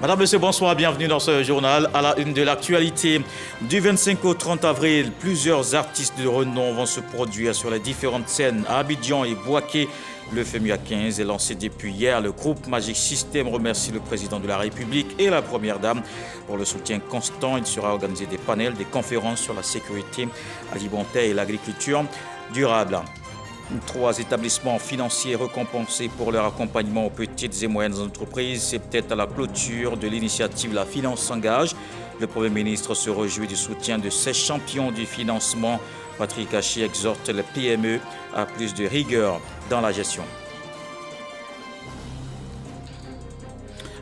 Madame, Monsieur, bonsoir, bienvenue dans ce journal. À la une de l'actualité, du 25 au 30 avril, plusieurs artistes de renom vont se produire sur les différentes scènes à Abidjan et Bouaké. Le FEMUA 15 est lancé depuis hier. Le groupe Magic System remercie le président de la République et la première dame pour le soutien constant. Il sera organisé des panels, des conférences sur la sécurité alimentaire et l'agriculture durable. 3 établissements financiers récompensés pour leur accompagnement aux petites et moyennes entreprises. C'est peut-être à la clôture de l'initiative La Finance s'engage. Le Premier ministre se réjouit du soutien de ces champions du financement. Patrick Haché exhorte les PME à plus de rigueur dans la gestion.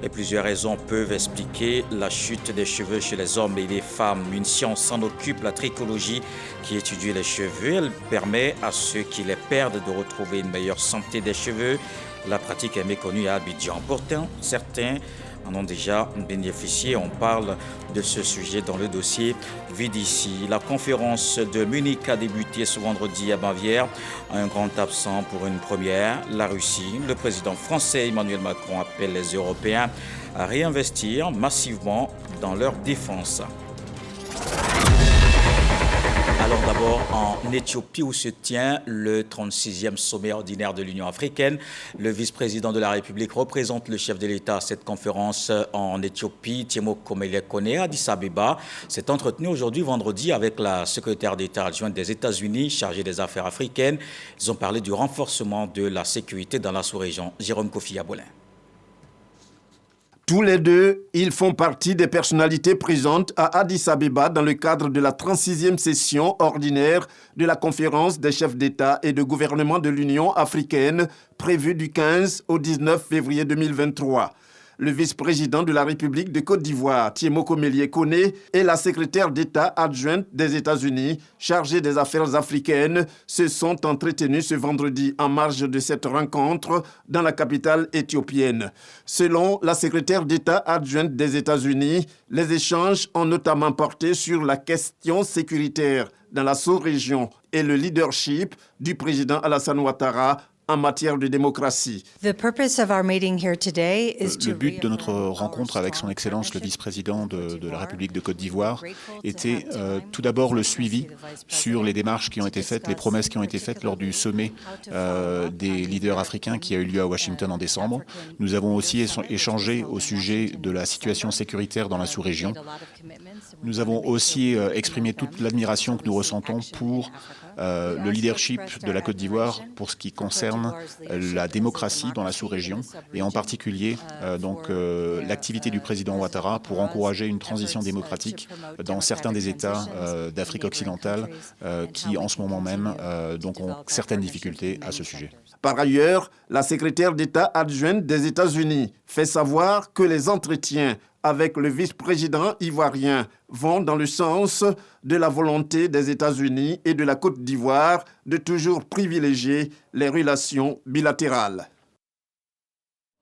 Et plusieurs raisons peuvent expliquer la chute des cheveux chez les hommes et les femmes. Une science s'en occupe, la trichologie, qui étudie les cheveux. Elle permet à ceux qui les perdent de retrouver une meilleure santé des cheveux. La pratique est méconnue à Abidjan. Pourtant, certains en ont déjà bénéficié. On parle de ce sujet dans le dossier vu d'ici. La conférence de Munich a débuté ce vendredi à Bavière. Un grand absent pour une première, la Russie. Le président français Emmanuel Macron appelle les Européens à réinvestir massivement dans leur défense. Alors d'abord en Éthiopie où se tient le 36e sommet ordinaire de l'Union africaine. Le vice-président de la République représente le chef de l'État à cette conférence en Éthiopie. Tiemokomele Kone à Addis Abeba s'est entretenu aujourd'hui vendredi avec la secrétaire d'État adjointe des États-Unis chargée des affaires africaines. Ils ont parlé du renforcement de la sécurité dans la sous-région. Jérôme Kofi Abolin. Tous les deux, ils font partie des personnalités présentes à Addis Abeba dans le cadre de la 36e session ordinaire de la conférence des chefs d'État et de gouvernement de l'Union africaine prévue du 15 au 19 février 2023. Le vice-président de la République de Côte d'Ivoire, Tiemokomele Kone, et la secrétaire d'État adjointe des États-Unis chargée des affaires africaines se sont entretenus ce vendredi en marge de cette rencontre dans la capitale éthiopienne. Selon la secrétaire d'État adjointe des États-Unis, les échanges ont notamment porté sur la question sécuritaire dans la sous-région et le leadership du président Alassane Ouattara en matière de démocratie. Le but de notre rencontre avec son Excellence, le vice-président de la République de Côte d'Ivoire, était tout d'abord le suivi sur les démarches qui ont été faites, les promesses qui ont été faites lors du sommet des leaders africains qui a eu lieu à Washington en décembre. Nous avons aussi échangé au sujet de la situation sécuritaire dans la sous-région. Nous avons aussi exprimé toute l'admiration que nous ressentons pour le leadership de la Côte d'Ivoire pour ce qui concerne la démocratie dans la sous-région et en particulier l'activité du président Ouattara pour encourager une transition démocratique dans certains des États d'Afrique occidentale qui en ce moment même ont certaines difficultés à ce sujet. Par ailleurs, la secrétaire d'État adjointe des États-Unis fait savoir que les entretiens avec le vice-président ivoirien vont dans le sens de la volonté des États-Unis et de la Côte d'Ivoire de toujours privilégier les relations bilatérales.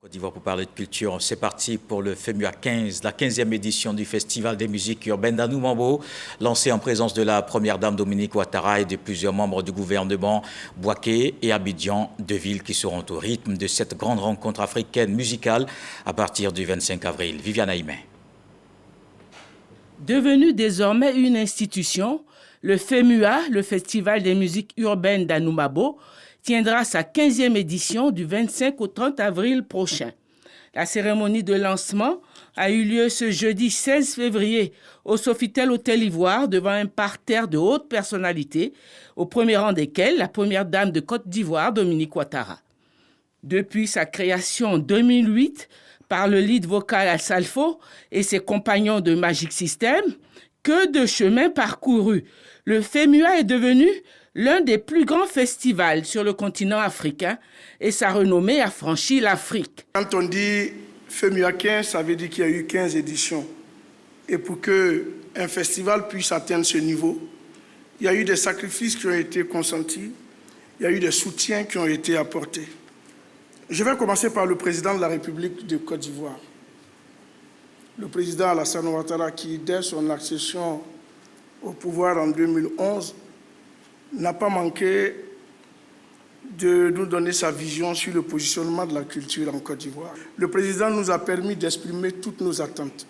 Côte d'Ivoire pour parler de culture, c'est parti pour le FEMUA 15, la 15e édition du Festival des musiques urbaines d'Anoumambo, lancé en présence de la première dame Dominique Ouattara et de plusieurs membres du gouvernement. Bouaké et Abidjan, deux villes qui seront au rythme de cette grande rencontre africaine musicale à partir du 25 avril. Viviane Aïmé. Devenu désormais une institution, le FEMUA, le Festival des musiques urbaines d'Anoumambo, tiendra sa 15e édition du 25 au 30 avril prochain. La cérémonie de lancement a eu lieu ce jeudi 16 février au Sofitel Hôtel Ivoire devant un parterre de hautes personnalités, au premier rang desquelles la première dame de Côte d'Ivoire, Dominique Ouattara. Depuis sa création en 2008 par le lead vocal Al-Salfo et ses compagnons de Magic System, que de chemin parcouru. Le FEMUA est devenu l'un des plus grands festivals sur le continent africain et sa renommée a franchi l'Afrique. Quand on dit FEMUA 15, ça veut dire qu'il y a eu 15 éditions. Et pour qu'un festival puisse atteindre ce niveau, il y a eu des sacrifices qui ont été consentis, il y a eu des soutiens qui ont été apportés. Je vais commencer par le président de la République de Côte d'Ivoire. Le président Alassane Ouattara, qui dès son accession au pouvoir en 2011, n'a pas manqué de nous donner sa vision sur le positionnement de la culture en Côte d'Ivoire. Le président nous a permis d'exprimer toutes nos attentes.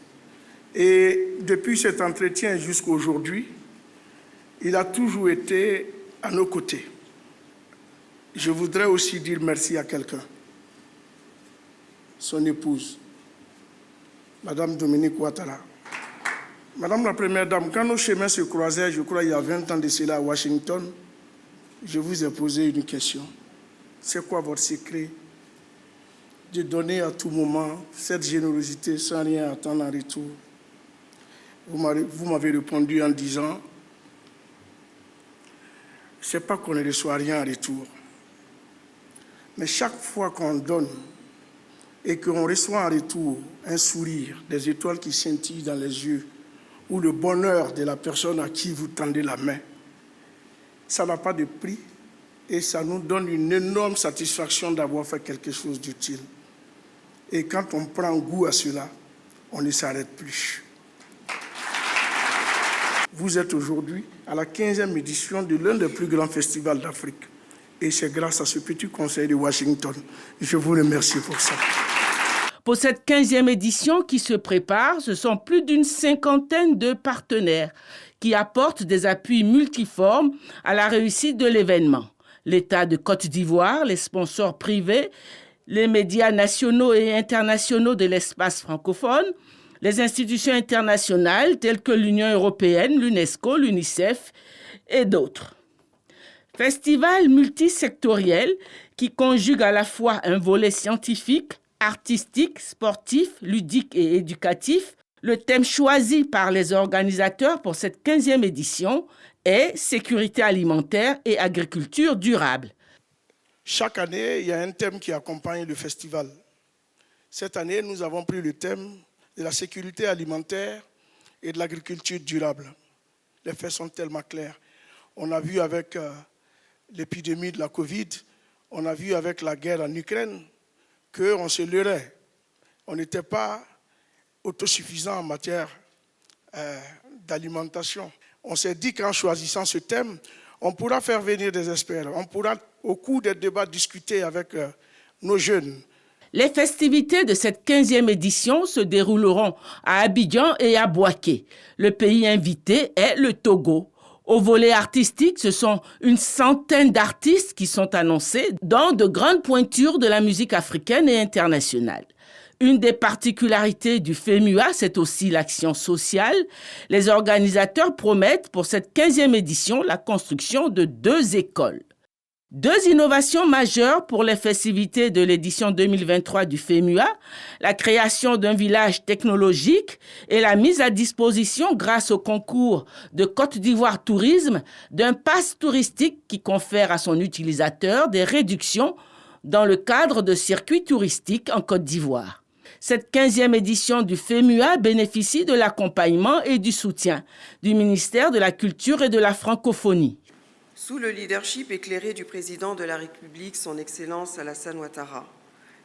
Et depuis cet entretien jusqu'à aujourd'hui, il a toujours été à nos côtés. Je voudrais aussi dire merci à quelqu'un, son épouse, Madame Dominique Ouattara. Madame la Première Dame, quand nos chemins se croisaient, je crois il y a 20 ans de cela à Washington, je vous ai posé une question. C'est quoi votre secret de donner à tout moment cette générosité sans rien attendre en retour? Vous m'avez répondu en disant, ce n'est pas qu'on ne reçoit rien en retour, mais chaque fois qu'on donne et qu'on reçoit en retour un sourire, des étoiles qui scintillent dans les yeux, ou le bonheur de la personne à qui vous tendez la main, ça n'a pas de prix et ça nous donne une énorme satisfaction d'avoir fait quelque chose d'utile. Et quand on prend goût à cela, on ne s'arrête plus. Vous êtes aujourd'hui à la 15e édition de l'un des plus grands festivals d'Afrique. Et c'est grâce à ce petit conseil de Washington. Je vous remercie pour ça. Pour cette 15e édition qui se prépare, ce sont plus d'une cinquantaine de partenaires qui apportent des appuis multiformes à la réussite de l'événement. L'État de Côte d'Ivoire, les sponsors privés, les médias nationaux et internationaux de l'espace francophone, les institutions internationales telles que l'Union européenne, l'UNESCO, l'UNICEF et d'autres. Festival multisectoriel qui conjugue à la fois un volet scientifique, artistique, sportif, ludique et éducatif. Le thème choisi par les organisateurs pour cette 15e édition est sécurité alimentaire et agriculture durable. Chaque année, il y a un thème qui accompagne le festival. Cette année, nous avons pris le thème de la sécurité alimentaire et de l'agriculture durable. Les faits sont tellement clairs. On a vu avec l'épidémie de la Covid, on a vu avec la guerre en Ukraine, qu'on se leurrait. On n'était pas autosuffisant en matière d'alimentation. On s'est dit qu'en choisissant ce thème, on pourra faire venir des experts. On pourra, au cours des débats, discuter avec nos jeunes. Les festivités de cette 15e édition se dérouleront à Abidjan et à Bouaké. Le pays invité est le Togo. Au volet artistique, ce sont une centaine d'artistes qui sont annoncés, dont de grandes pointures de la musique africaine et internationale. Une des particularités du FEMUA, c'est aussi l'action sociale. Les organisateurs promettent pour cette 15e édition la construction de 2 écoles. 2 innovations majeures pour les festivités de l'édition 2023 du FEMUA, la création d'un village technologique et la mise à disposition, grâce au concours de Côte d'Ivoire Tourisme, d'un pass touristique qui confère à son utilisateur des réductions dans le cadre de circuits touristiques en Côte d'Ivoire. Cette 15e édition du FEMUA bénéficie de l'accompagnement et du soutien du ministère de la Culture et de la Francophonie. Sous le leadership éclairé du président de la République, son Excellence Alassane Ouattara,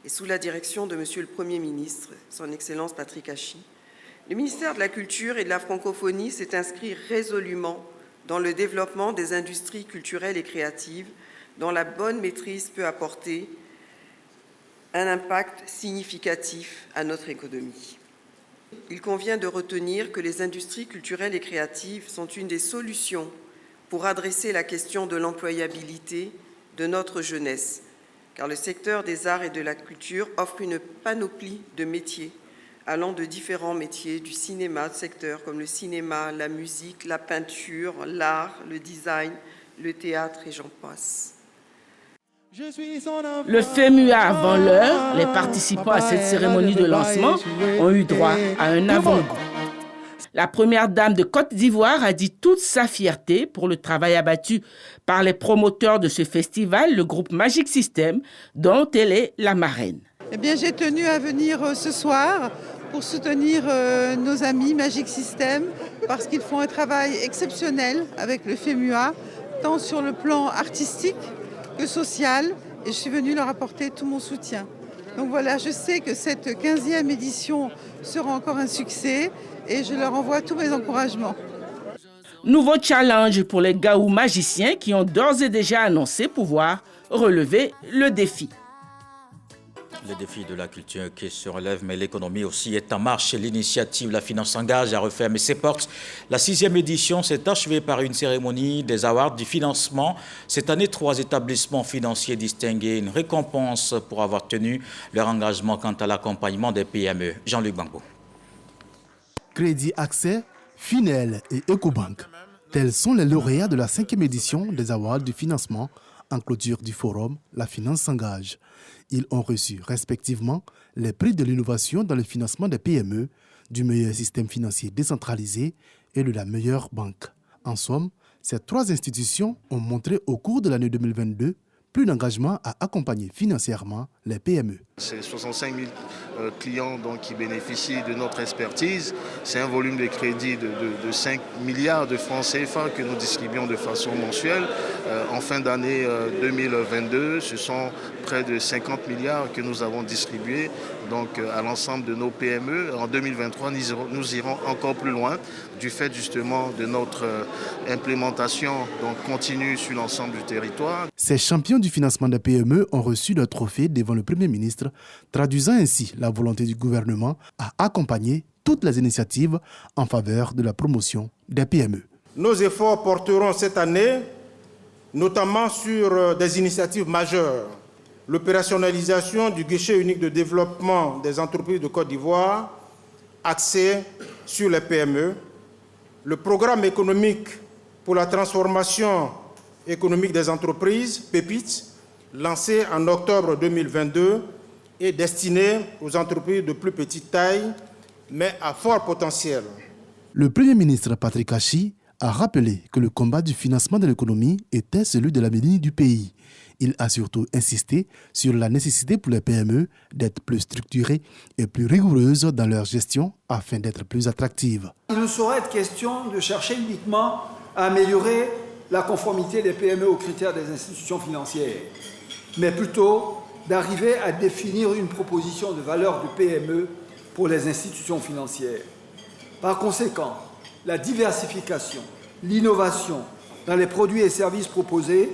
et sous la direction de Monsieur le Premier ministre, son Excellence Patrick Hachi, le ministère de la Culture et de la Francophonie s'est inscrit résolument dans le développement des industries culturelles et créatives dont la bonne maîtrise peut apporter un impact significatif à notre économie. Il convient de retenir que les industries culturelles et créatives sont une des solutions pour adresser la question de l'employabilité de notre jeunesse, car le secteur des arts et de la culture offre une panoplie de métiers, allant de différents métiers du cinéma, secteurs comme le cinéma, la musique, la peinture, l'art, le design, le théâtre et j'en passe. Le FEMUA avant l'heure, les participants à cette cérémonie de lancement ont eu droit à un avant-goût. La première dame de Côte d'Ivoire a dit toute sa fierté pour le travail abattu par les promoteurs de ce festival, le groupe Magic System, dont elle est la marraine. Eh bien, j'ai tenu à venir ce soir pour soutenir nos amis Magic System parce qu'ils font un travail exceptionnel avec le FEMUA, tant sur le plan artistique que social, et je suis venue leur apporter tout mon soutien. Donc voilà, je sais que cette 15e édition sera encore un succès et je leur envoie tous mes encouragements. Nouveau challenge pour les Gaou magiciens qui ont d'ores et déjà annoncé pouvoir relever le défi. Le défi de la culture qui se relève, mais l'économie aussi est en marche. L'initiative La Finance s'engage à refermer ses portes. La 6e édition s'est achevée par une cérémonie des awards du financement. Cette année, 3 établissements financiers distingués, une récompense pour avoir tenu leur engagement quant à l'accompagnement des PME. Jean-Luc Bangbo. Crédit Accès, Finel et Ecobank. Tels sont les lauréats de la 5e édition des awards du financement en clôture du forum La Finance s'engage. Ils ont reçu respectivement les prix de l'innovation dans le financement des PME, du meilleur système financier décentralisé et de la meilleure banque. En somme, ces 3 institutions ont montré au cours de l'année 2022 plus d'engagement à accompagner financièrement les PME. C'est 65 000 clients donc, qui bénéficient de notre expertise. C'est un volume de crédit de 5 milliards de francs CFA que nous distribuons de façon mensuelle. En fin d'année 2022, ce sont près de 50 milliards que nous avons distribués donc, à l'ensemble de nos PME. En 2023, nous irons encore plus loin du fait justement de notre implémentation donc, continue sur l'ensemble du territoire. Ces champions du financement des PME ont reçu leur trophée devant le Premier ministre, traduisant ainsi la volonté du gouvernement à accompagner toutes les initiatives en faveur de la promotion des PME. Nos efforts porteront cette année notamment sur des initiatives majeures. L'opérationnalisation du guichet unique de développement des entreprises de Côte d'Ivoire, axé sur les PME, le programme économique pour la transformation économique des entreprises, PEPIT, lancé en octobre 2022, est destiné aux entreprises de plus petite taille, mais à fort potentiel. Le Premier ministre Patrick Achi a rappelé que le combat du financement de l'économie était celui de l'avenir du pays. Il a surtout insisté sur la nécessité pour les PME d'être plus structurées et plus rigoureuses dans leur gestion afin d'être plus attractives. Il ne saurait être question de chercher uniquement à améliorer la conformité des PME aux critères des institutions financières, mais plutôt d'arriver à définir une proposition de valeur de PME pour les institutions financières. Par conséquent, la diversification, l'innovation dans les produits et services proposés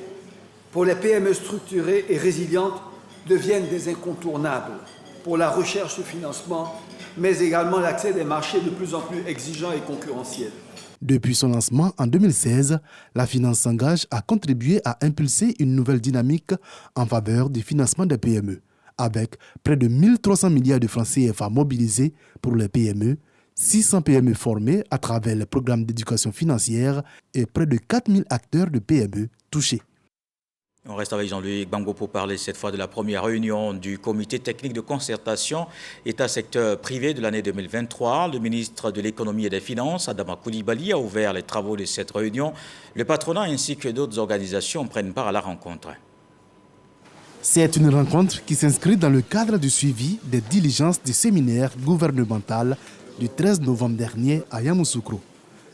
pour les PME structurées et résilientes deviennent des incontournables pour la recherche de financement, mais également l'accès des marchés de plus en plus exigeants et concurrentiels. Depuis son lancement en 2016, la Finance s'engage à contribuer à impulser une nouvelle dynamique en faveur du financement des PME, avec près de 1 300 milliards de francs CFA mobilisés pour les PME, 600 PME formés à travers les programmes d'éducation financière et près de 4 000 acteurs de PME touchés. On reste avec Jean-Luc Bangbo pour parler cette fois de la première réunion du comité technique de concertation État-secteur privé de l'année 2023. Le ministre de l'économie et des finances, Adama Coulibaly, a ouvert les travaux de cette réunion. Le patronat ainsi que d'autres organisations prennent part à la rencontre. C'est une rencontre qui s'inscrit dans le cadre du suivi des diligences du séminaire gouvernemental du 13 novembre dernier à Yamoussoukro.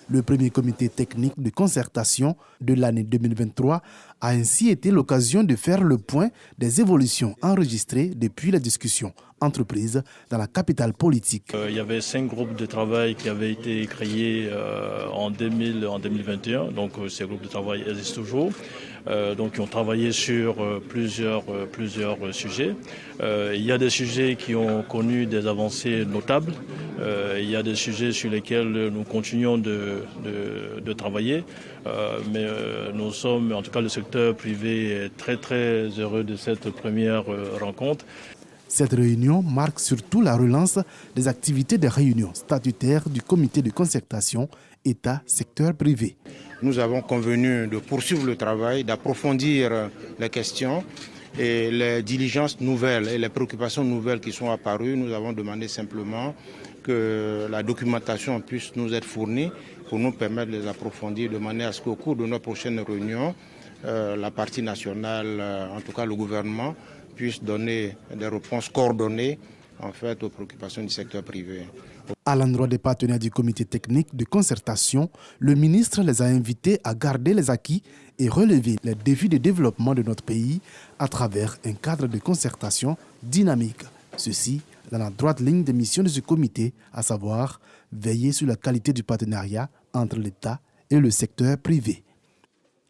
Le premier comité technique de concertation de l'année 2023 a ainsi été l'occasion de faire le point des évolutions enregistrées depuis la discussion entreprise dans la capitale politique. Il y avait 5 groupes de travail qui avaient été créés en 2021, donc ces groupes de travail existent toujours. Donc qui ont travaillé sur plusieurs sujets. Il y a des sujets qui ont connu des avancées notables. Il y a des sujets sur lesquels nous continuons de travailler. Mais nous sommes, en tout cas le secteur privé, très très heureux de cette première rencontre. Cette réunion marque surtout la relance des activités des réunions statutaires du comité de concertation État-secteur privé. Nous avons convenu de poursuivre le travail, d'approfondir les questions et les diligences nouvelles et les préoccupations nouvelles qui sont apparues. Nous avons demandé simplement que la documentation puisse nous être fournie pour nous permettre de les approfondir de manière à ce qu'au cours de nos prochaines réunions, la partie nationale, en tout cas le gouvernement, puisse donner des réponses coordonnées en fait, aux préoccupations du secteur privé. À l'endroit des partenaires du comité technique de concertation, le ministre les a invités à garder les acquis et relever les défis de développement de notre pays à travers un cadre de concertation dynamique. Ceci dans la droite ligne des missions de ce comité, à savoir veiller sur la qualité du partenariat entre l'État et le secteur privé.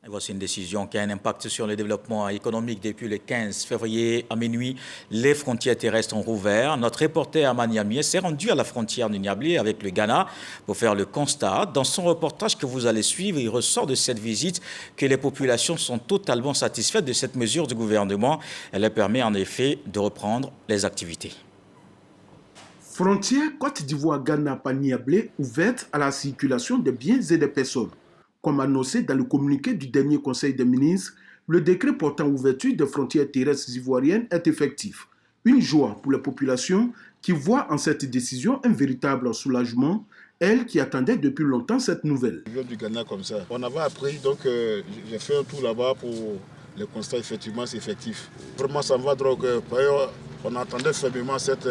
Et voici une décision qui a un impact sur le développement économique. Depuis le 15 février à minuit, les frontières terrestres ont rouvert. Notre reporter Aman Yamie s'est rendu à la frontière du Niablé avec le Ghana pour faire le constat. Dans son reportage que vous allez suivre, il ressort de cette visite que les populations sont totalement satisfaites de cette mesure du gouvernement. Elle leur permet en effet de reprendre les activités. Frontière Côte d'Ivoire-Ghana-Niablé ouverte à la circulation des biens et des personnes. Comme annoncé dans le communiqué du dernier Conseil des ministres, le décret portant ouverture des frontières terrestres ivoiriennes est effectif. Une joie pour les populations qui voient en cette décision un véritable soulagement, elles qui attendaient depuis longtemps cette nouvelle. Je viens du Ghana comme ça. On avait appris, donc j'ai fait un tour là-bas pour le constat, effectivement, c'est effectif. Vraiment, ça me va drogue. On attendait fermement cette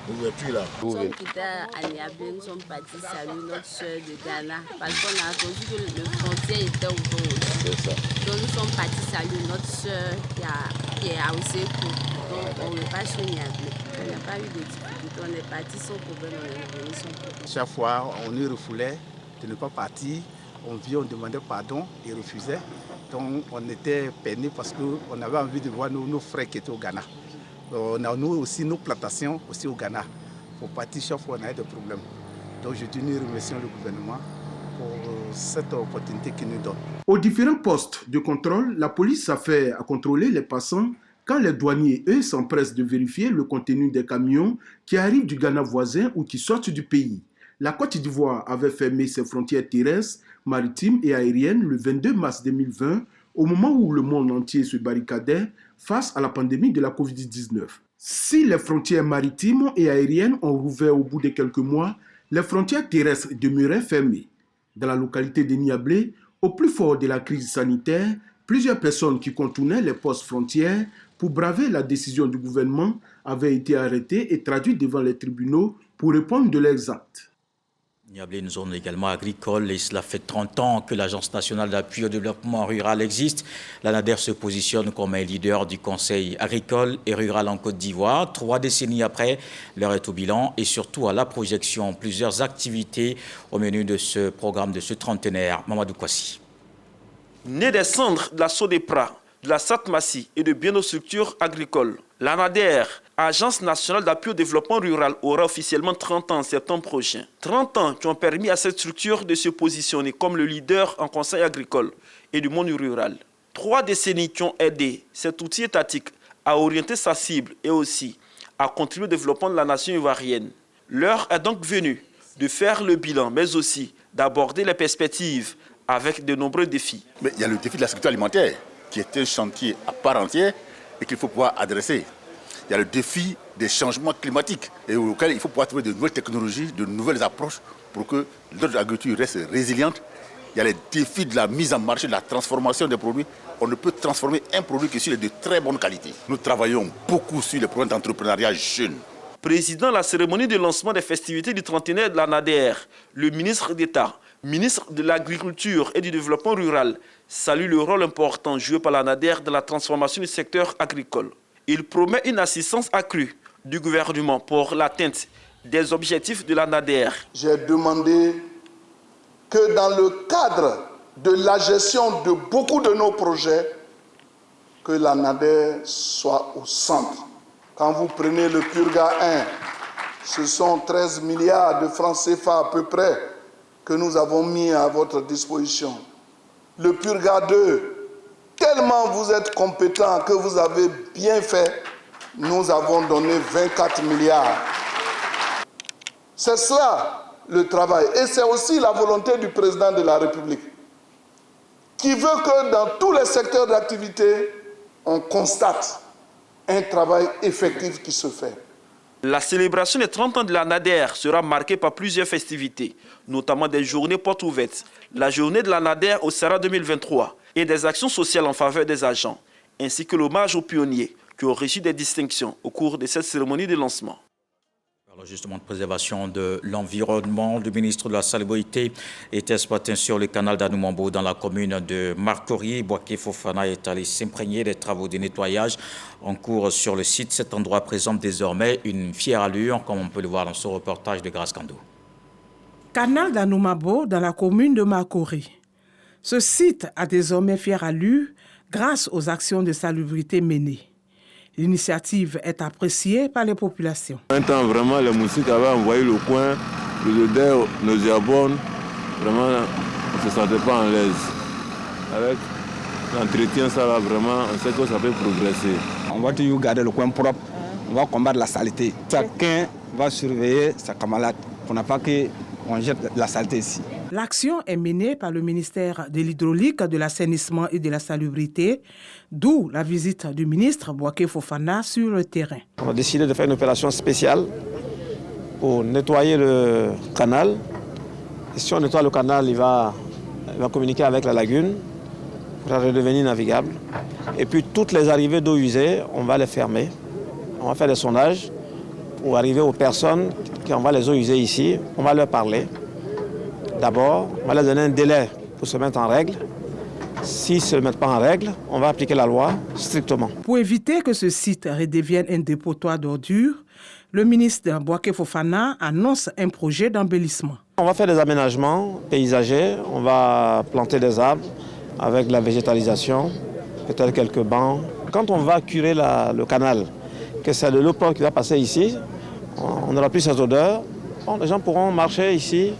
ouverture-là. Nous sommes quittés à Niablé, nous sommes partis saluer notre soeur de Ghana parce qu'on a attendu que le frontière était ouvert aussi. Donc nous sommes partis saluer notre soeur qui est à Osekou. Donc on ne pas sur Niablé. On n'a pas eu de difficultés. On est parti sans problème, on est revenu sans problème. Chaque fois, on nous refoulait de ne pas partir. On vient, on demandait pardon, ils refusaient. Donc on était peinés parce qu'on avait envie de voir nos frères qui étaient au Ghana. On a nous aussi nos plantations aussi au Ghana. Pour partir chaque fois, on a des problèmes. Donc je tenais à remercier le gouvernement pour cette opportunité qu'il nous donne. Aux différents postes de contrôle, la police s'affaire à contrôler les passants quand les douaniers, eux, s'empressent de vérifier le contenu des camions qui arrivent du Ghana voisin ou qui sortent du pays. La Côte d'Ivoire avait fermé ses frontières terrestres, maritimes et aériennes le 22 mars 2020, au moment où le monde entier se barricadait face à la pandémie de la Covid-19. Si les frontières maritimes et aériennes ont rouvert au bout de quelques mois, les frontières terrestres demeuraient fermées. Dans la localité de Niablé, au plus fort de la crise sanitaire, plusieurs personnes qui contournaient les postes frontières pour braver la décision du gouvernement avaient été arrêtées et traduites devant les tribunaux pour répondre de leurs actes. Niablé, une zone également agricole et cela fait 30 ans que l'Agence nationale d'appui au développement rural existe. La NADER se positionne comme un leader du Conseil agricole et rural en Côte d'Ivoire. 3 décennies après, l'heure est au bilan et surtout à la projection. Plusieurs activités au menu de ce programme de ce trentenaire. Mamadou Kwasi. Né des cendres de la Sodepra, de la Satmassi et de bien d'autres structures agricoles, la NADER, Agence nationale d'appui au développement rural, aura officiellement 30 ans en septembre prochain. 30 ans qui ont permis à cette structure de se positionner comme le leader en conseil agricole et du monde rural. 3 décennies qui ont aidé cet outil étatique à orienter sa cible et aussi à contribuer au développement de la nation ivoirienne. L'heure est donc venue de faire le bilan, mais aussi d'aborder les perspectives avec de nombreux défis. Mais il y a le défi de la sécurité alimentaire, qui est un chantier à part entière et qu'il faut pouvoir adresser. Il y a le défi des changements climatiques et auquel il faut pouvoir trouver de nouvelles technologies, de nouvelles approches pour que notre agriculture reste résiliente. Il y a les défis de la mise en marché, de la transformation des produits. On ne peut transformer un produit que s'il est de très bonne qualité. Nous travaillons beaucoup sur les programmes d'entrepreneuriat jeune. Président de la cérémonie de lancement des festivités du trentenaire de la NADER, le ministre d'État, ministre de l'Agriculture et du Développement rural, salue le rôle important joué par la NADER dans la transformation du secteur agricole. Il promet une assistance accrue du gouvernement pour l'atteinte des objectifs de la NADER. J'ai demandé que dans le cadre de la gestion de beaucoup de nos projets, que la NADER soit au centre. Quand vous prenez le Purga 1, ce sont 13 milliards de francs CFA à peu près que nous avons mis à votre disposition. Le Purga 2, tellement vous êtes compétent que vous avez bien fait, nous avons donné 24 milliards. C'est cela le travail. Et c'est aussi la volonté du président de la République, qui veut que dans tous les secteurs d'activité, on constate un travail effectif qui se fait. La célébration des 30 ans de la NADER sera marquée par plusieurs festivités, notamment des journées portes ouvertes, la journée de la NADER au Sahara 2023 et des actions sociales en faveur des agents, ainsi que l'hommage aux pionniers qui ont reçu des distinctions au cours de cette cérémonie de lancement. Alors justement, de préservation de l'environnement, le ministre de la Salubrité était ce matin sur le canal d'Anoumambo dans la commune de Marcory. Boaké Fofana est allé s'imprégner des travaux de nettoyage en cours sur le site. Cet endroit présente désormais une fière allure, comme on peut le voir dans ce reportage de Grace Kando. Canal d'Anoumambo dans la commune de Marcory. Ce site a désormais fière allure grâce aux actions de salubrité menées. L'initiative est appréciée par les populations. Un temps, vraiment, les moustiques avaient envoyé le coin, les odeurs nauséabondes. Vraiment, on ne se sentait pas en l'aise. Avec l'entretien, ça va vraiment, on sait que ça peut progresser. On va toujours garder le coin propre, on va combattre la saleté. Chacun va surveiller sa camarade pour ne pas qu'on jette la saleté ici. L'action est menée par le ministère de l'Hydraulique, de l'Assainissement et de la Salubrité, d'où la visite du ministre Bouaké Fofana sur le terrain. On a décidé de faire une opération spéciale pour nettoyer le canal. Et si on nettoie le canal, il va communiquer avec la lagune pour redevenir navigable. Et puis toutes les arrivées d'eau usée, on va les fermer. On va faire des sondages pour arriver aux personnes qui envoient les eaux usées ici. On va leur parler. D'abord, on va leur donner un délai pour se mettre en règle. S'ils ne se mettent pas en règle, on va appliquer la loi strictement. Pour éviter que ce site redevienne un dépotoir d'ordures, le ministre Bouaké Fofana annonce un projet d'embellissement. On va faire des aménagements paysagers, on va planter des arbres avec de la végétalisation, peut-être quelques bancs. Quand on va curer le canal, que c'est de l'eau propre qui va passer ici, on n'aura plus ces odeurs. Bon, les gens pourront marcher ici,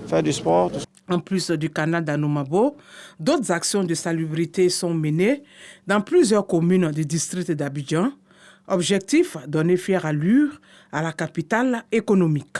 faire du sport. En plus du canal d'Anoumabo, d'autres actions de salubrité sont menées dans plusieurs communes du district d'Abidjan. Objectif, donner fière allure à la capitale économique.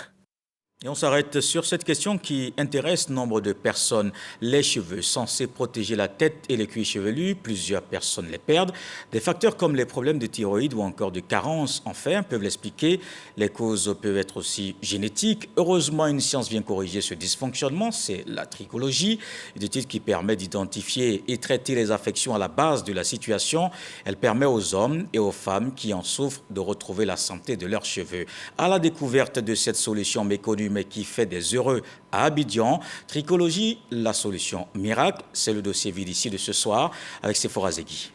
Et on s'arrête sur cette question qui intéresse nombre de personnes. Les cheveux censés protéger la tête et les cuirs chevelus, plusieurs personnes les perdent. Des facteurs comme les problèmes de thyroïde ou encore de carence en fer peuvent l'expliquer. Les causes peuvent être aussi génétiques. Heureusement, une science vient corriger ce dysfonctionnement, c'est la trichologie, une étude qui permet d'identifier et traiter les affections à la base de la situation. Elle permet aux hommes et aux femmes qui en souffrent de retrouver la santé de leurs cheveux. À la découverte de cette solution méconnue mais qui fait des heureux à Abidjan, Trichologie, la solution miracle, c'est le dossier Vidici de ce soir avec Sephora Zegui.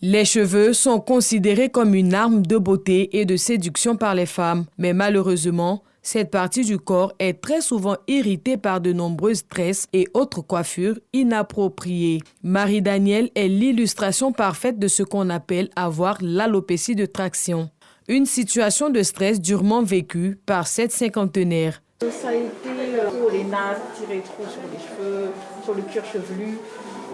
Les cheveux sont considérés comme une arme de beauté et de séduction par les femmes, mais malheureusement, cette partie du corps est très souvent irritée par de nombreuses tresses et autres coiffures inappropriées. Marie-Danielle est l'illustration parfaite de ce qu'on appelle avoir l'alopécie de traction. Une situation de stress durement vécue par cette cinquantenaire. Ça a été pour les nattes, tirer trop sur les cheveux, sur le cuir chevelu.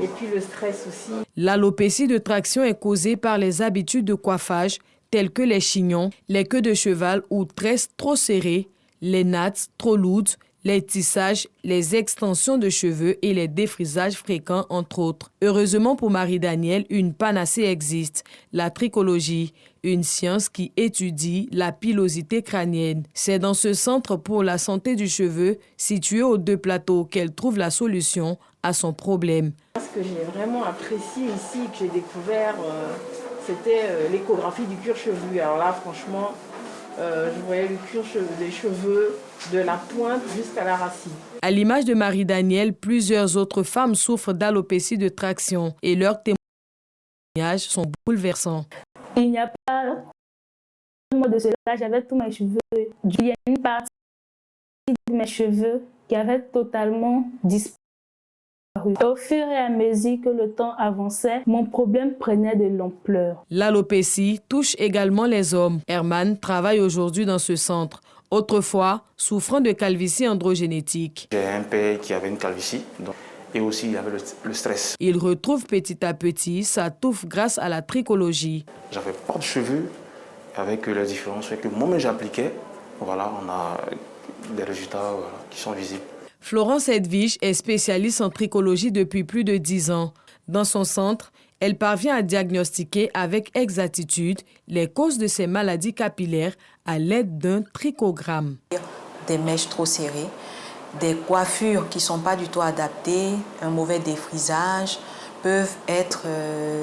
Et puis le stress aussi. L'alopécie de traction est causée par les habitudes de coiffage telles que les chignons, les queues de cheval ou tresses trop serrées, les nattes trop lourdes, les tissages, les extensions de cheveux et les défrisages fréquents, entre autres. Heureusement pour Marie-Danielle, une panacée existe, la trichologie, une science qui étudie la pilosité crânienne. C'est dans ce centre pour la santé du cheveu, situé aux Deux Plateaux, qu'elle trouve la solution à son problème. Ce que j'ai vraiment apprécié ici, que j'ai découvert, c'était l'échographie du cuir chevelu. Alors là, franchement, je voyais le cuir des cheveux de la pointe jusqu'à la racine. À l'image de Marie-Danielle, plusieurs autres femmes souffrent d'alopécie de traction et leurs témoignages sont bouleversants. Il n'y a pas un mois de cela, j'avais tous mes cheveux. Il y a une partie de mes cheveux qui avait totalement disparu. Au fur et à mesure que le temps avançait, mon problème prenait de l'ampleur. L'alopécie touche également les hommes. Herman travaille aujourd'hui dans ce centre. Autrefois, souffrant de calvitie androgénétique. J'ai un père qui avait une calvitie et aussi il y avait le stress. Il retrouve petit à petit sa touffe grâce à la trichologie. J'avais pas de cheveux avec la différence que moi-même j'appliquais. Voilà, on a des résultats qui sont visibles. Florence Edwige est spécialiste en trichologie depuis plus de 10 ans. Dans son centre, elle parvient à diagnostiquer avec exactitude les causes de ces maladies capillaires à l'aide d'un trichogramme. Des mèches trop serrées, des coiffures qui ne sont pas du tout adaptées, un mauvais défrisage peuvent être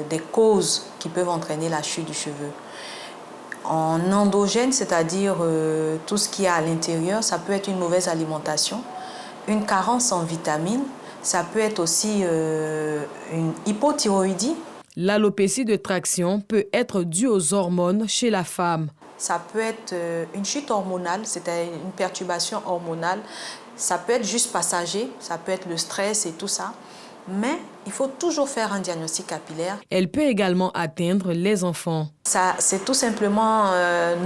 des causes qui peuvent entraîner la chute du cheveu. En endogène, c'est-à-dire tout ce qu'il y a à l'intérieur, ça peut être une mauvaise alimentation, une carence en vitamines, ça peut être aussi une hypothyroïdie. L'alopécie de traction peut être due aux hormones chez la femme. Ça peut être une chute hormonale, c'est-à-dire une perturbation hormonale. Ça peut être juste passager, ça peut être le stress et tout ça. Mais il faut toujours faire un diagnostic capillaire. Elle peut également atteindre les enfants. Ça, c'est tout simplement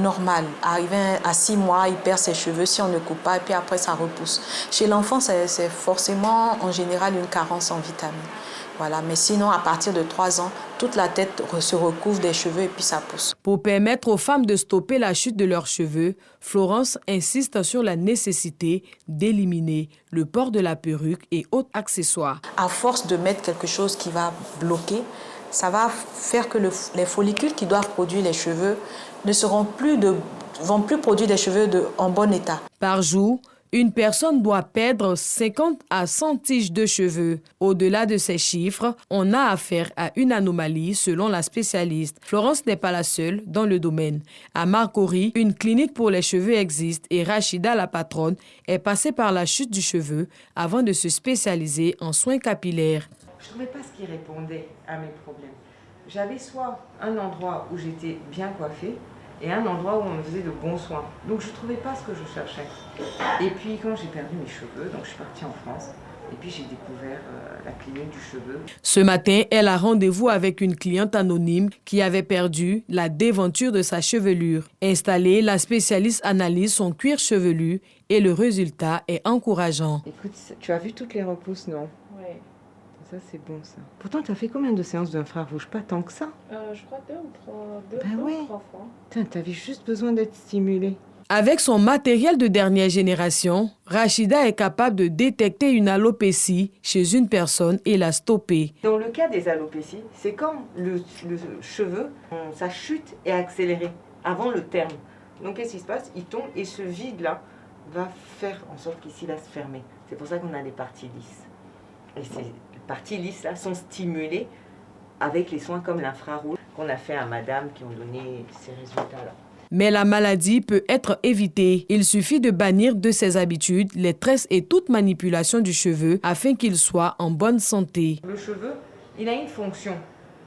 normal. Arrivé à 6 mois, il perd ses cheveux si on ne coupe pas et puis après ça repousse. Chez l'enfant, c'est forcément en général une carence en vitamines. Voilà. Mais sinon, à partir de 3 ans, toute la tête se recouvre des cheveux et puis ça pousse. Pour permettre aux femmes de stopper la chute de leurs cheveux, Florence insiste sur la nécessité d'éliminer le port de la perruque et autres accessoires. À force de mettre quelque chose qui va bloquer, ça va faire que les follicules qui doivent produire les cheveux vont plus produire des cheveux en bon état. Par jour, une personne doit perdre 50 à 100 tiges de cheveux. Au-delà de ces chiffres, on a affaire à une anomalie selon la spécialiste. Florence n'est pas la seule dans le domaine. À Marcory, une clinique pour les cheveux existe et Rachida, la patronne, est passée par la chute du cheveu avant de se spécialiser en soins capillaires. Je ne trouvais pas ce qui répondait à mes problèmes. J'avais soit un endroit où j'étais bien coiffée, et un endroit où on me faisait de bons soins. Donc je ne trouvais pas ce que je cherchais. Et puis quand j'ai perdu mes cheveux, donc je suis partie en France, et puis j'ai découvert la clinique du cheveu. Ce matin, elle a rendez-vous avec une cliente anonyme qui avait perdu la déventure de sa chevelure. Installée, la spécialiste analyse son cuir chevelu et le résultat est encourageant. Écoute, tu as vu toutes les repousses, non? Oui. Ça, c'est bon, ça. Pourtant, tu as fait combien de séances d'infrarouge? Pas tant que ça. Je crois 2 ou 3 fois. Tu avais juste besoin d'être stimulée. Avec son matériel de dernière génération, Rachida est capable de détecter une alopécie chez une personne et la stopper. Dans le cas des alopécies, c'est quand le cheveu, sa chute est accélérée avant le terme. Donc, qu'est-ce qui se passe? Il tombe et ce vide-là va faire en sorte qu'ici, il va se fermer. C'est pour ça qu'on a des parties lisses. Et ces parties lisses là sont stimulées avec les soins comme l'infrarouge qu'on a fait à madame qui ont donné ces résultats-là. Mais la maladie peut être évitée. Il suffit de bannir de ses habitudes les tresses et toute manipulation du cheveu afin qu'il soit en bonne santé. Le cheveu, il a une fonction.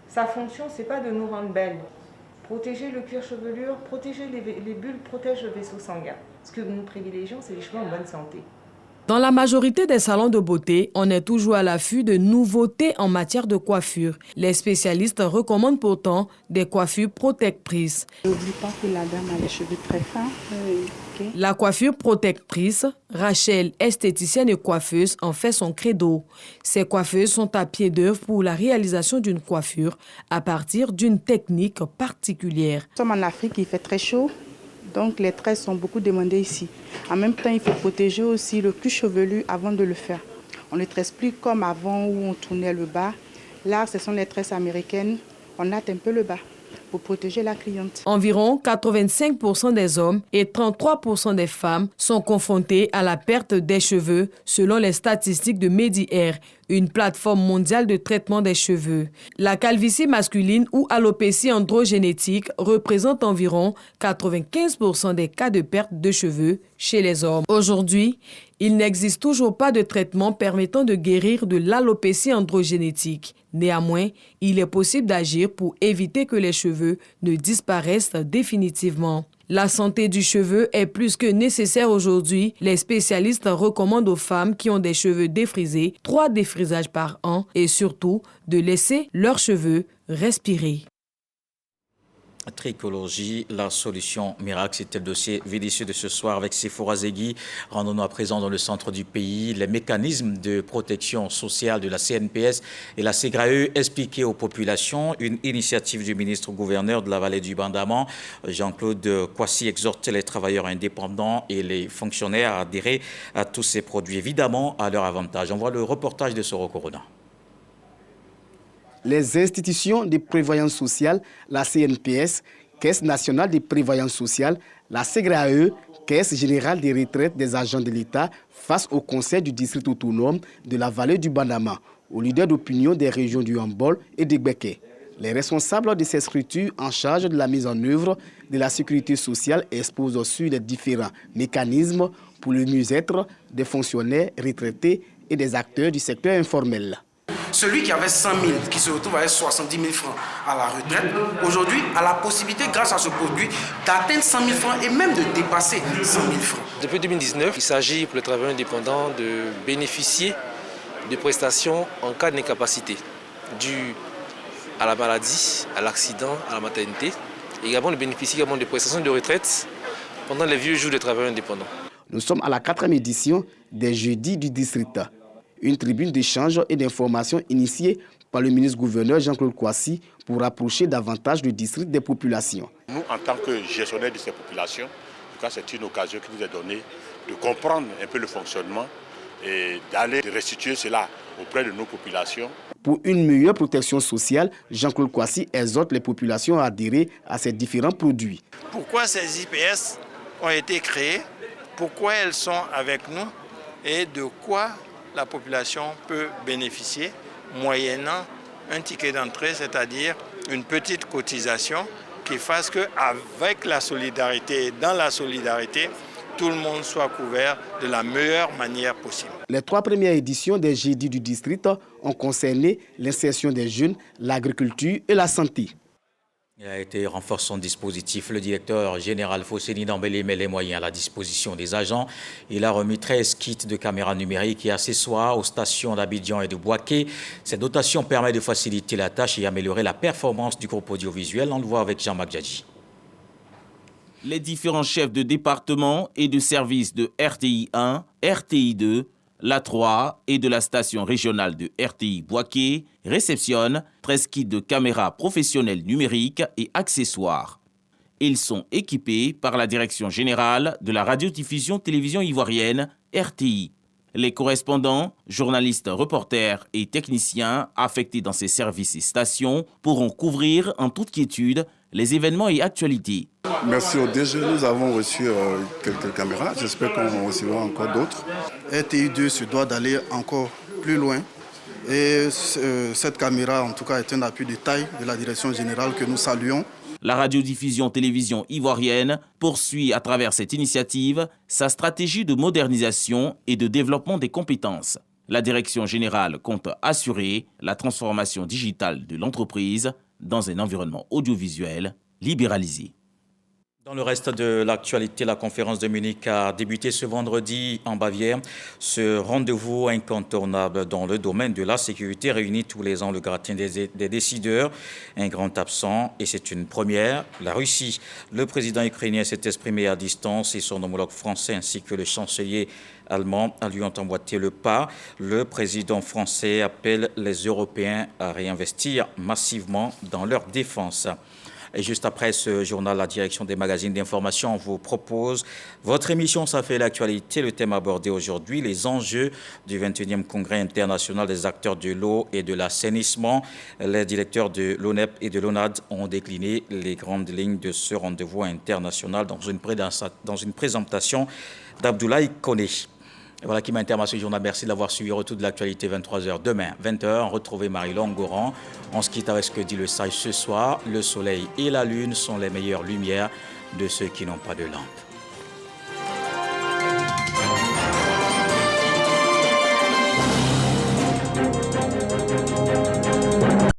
Sa fonction, c'est pas de nous rendre belles. Protéger le cuir chevelure, protéger les bulles, protège le vaisseau sanguin. Ce que nous privilégions, c'est les cheveux en bonne santé. Dans la majorité des salons de beauté, on est toujours à l'affût de nouveautés en matière de coiffure. Les spécialistes recommandent pourtant des coiffures protectrices. N'oublie pas que la dame a les cheveux très fins. Okay. La coiffure protectrice, Rachel, esthéticienne et coiffeuse, en fait son credo. Ces coiffeuses sont à pied d'œuvre pour la réalisation d'une coiffure à partir d'une technique particulière. Nous sommes en Afrique, il fait très chaud. Donc les tresses sont beaucoup demandées ici. En même temps, il faut protéger aussi le cuir chevelu avant de le faire. On ne tresse plus comme avant où on tournait le bas. Là, ce sont les tresses américaines. On hâte un peu le bas pour protéger la cliente. Environ 85% des hommes et 33% des femmes sont confrontés à la perte des cheveux selon les statistiques de Medi-Air, une plateforme mondiale de traitement des cheveux. La calvitie masculine ou alopécie androgénétique représente environ 95% des cas de perte de cheveux chez les hommes. Aujourd'hui, il n'existe toujours pas de traitement permettant de guérir de l'alopécie androgénétique. Néanmoins, il est possible d'agir pour éviter que les cheveux ne disparaissent définitivement. La santé du cheveu est plus que nécessaire aujourd'hui. Les spécialistes recommandent aux femmes qui ont des cheveux défrisés 3 défrisages par an et surtout de laisser leurs cheveux respirer. Tricologie, la solution miracle, c'était le dossier VDC de ce soir avec Sephora Zegui. Rendons-nous à présent dans le centre du pays. Les mécanismes de protection sociale de la CNPS et la SEGRAE expliqués aux populations. Une initiative du ministre-gouverneur de la vallée du Bandama, Jean-Claude Kwasi, exhorte les travailleurs indépendants et les fonctionnaires à adhérer à tous ces produits, évidemment à leur avantage. On voit le reportage de Soro Corona. Les institutions de prévoyance sociale, la CNPS, Caisse nationale de prévoyance sociale, la SEGRAE, Caisse générale des retraites des agents de l'État, face au conseil du district autonome de la vallée du Bandama, aux leaders d'opinion des régions du Hambol et de Gbeke. Les responsables de ces structures en charge de la mise en œuvre de la sécurité sociale exposent sur les différents mécanismes pour le mieux-être des fonctionnaires retraités et des acteurs du secteur informel. celui qui avait 100 000, qui se retrouve avec 70 000 francs à la retraite, aujourd'hui a la possibilité, grâce à ce produit, d'atteindre 100 000 francs et même de dépasser 100 000 francs. Depuis 2019, il s'agit pour les travailleurs indépendants de bénéficier de prestations en cas d'incapacité due à la maladie, à l'accident, à la maternité, et également de bénéficier de prestations de retraite pendant les vieux jours des travailleurs indépendants. Nous sommes à la 4e édition des Jeudis du District. Une tribune d'échange et d'information initiée par le ministre-gouverneur Jean-Claude Kouassi pour rapprocher davantage le district des populations. Nous, en tant que gestionnaires de ces populations, en tout cas, c'est une occasion qui nous est donnée de comprendre un peu le fonctionnement et d'aller restituer cela auprès de nos populations. Pour une meilleure protection sociale, Jean-Claude Kouassi exhorte les populations à adhérer à ces différents produits. Pourquoi ces IPS ont été créées, pourquoi elles sont avec nous et de quoi la population peut bénéficier moyennant un ticket d'entrée, c'est-à-dire une petite cotisation qui fasse qu'avec la solidarité, dans la solidarité, tout le monde soit couvert de la meilleure manière possible. Les 3 premières éditions des Jeudis du District ont concerné l'insertion des jeunes, l'agriculture et la santé. Il a été renforcé son dispositif. Le directeur général Fosseni Dambélé met les moyens à la disposition des agents. Il a remis 13 kits de caméras numériques et accessoires aux stations d'Abidjan et de Bouaké. Cette dotation permet de faciliter la tâche et améliorer la performance du groupe audiovisuel. On le voit avec Jean-Marc Djadji. Les différents chefs de département et de services de RTI 1, RTI 2, la 3 et de la station régionale de RTI Bouaké réceptionnent 13 kits de caméras professionnelles numériques et accessoires. Ils sont équipés par la Direction générale de la radiodiffusion télévision ivoirienne, RTI. Les correspondants, journalistes, reporters et techniciens affectés dans ces services et stations pourront couvrir en toute quiétude les événements et actualités. Merci au DG, nous avons reçu quelques caméras, j'espère qu'on en recevra encore d'autres. RTI 2 se doit d'aller encore plus loin et cette caméra en tout cas est un appui de taille de la direction générale que nous saluons. La radiodiffusion télévision ivoirienne poursuit à travers cette initiative sa stratégie de modernisation et de développement des compétences. La direction générale compte assurer la transformation digitale de l'entreprise dans un environnement audiovisuel libéralisé. Dans le reste de l'actualité, la conférence de Munich a débuté ce vendredi en Bavière. Ce rendez-vous incontournable dans le domaine de la sécurité réunit tous les ans le gratin des décideurs. Un grand absent, et c'est une première, la Russie. Le président ukrainien s'est exprimé à distance et son homologue français ainsi que le chancelier allemand lui ont emboîté le pas. Le président français appelle les Européens à réinvestir massivement dans leur défense. Et juste après ce journal, la direction des magazines d'information vous propose votre émission Ça fait l'actualité. Le thème abordé aujourd'hui, les enjeux du 21e congrès international des acteurs de l'eau et de l'assainissement. Les directeurs de l'ONEP et de l'ONAD ont décliné les grandes lignes de ce rendez-vous international dans une présentation d'Abdoulaye Koné. Et voilà qui m'interme à ce journal. Merci de l'avoir suivi. Retour de l'actualité 23h demain, 20h. Retrouvez Marie-Laure Goran. On se quitte avec ce que dit le sage ce soir. Le soleil et la lune sont les meilleures lumières de ceux qui n'ont pas de lampe.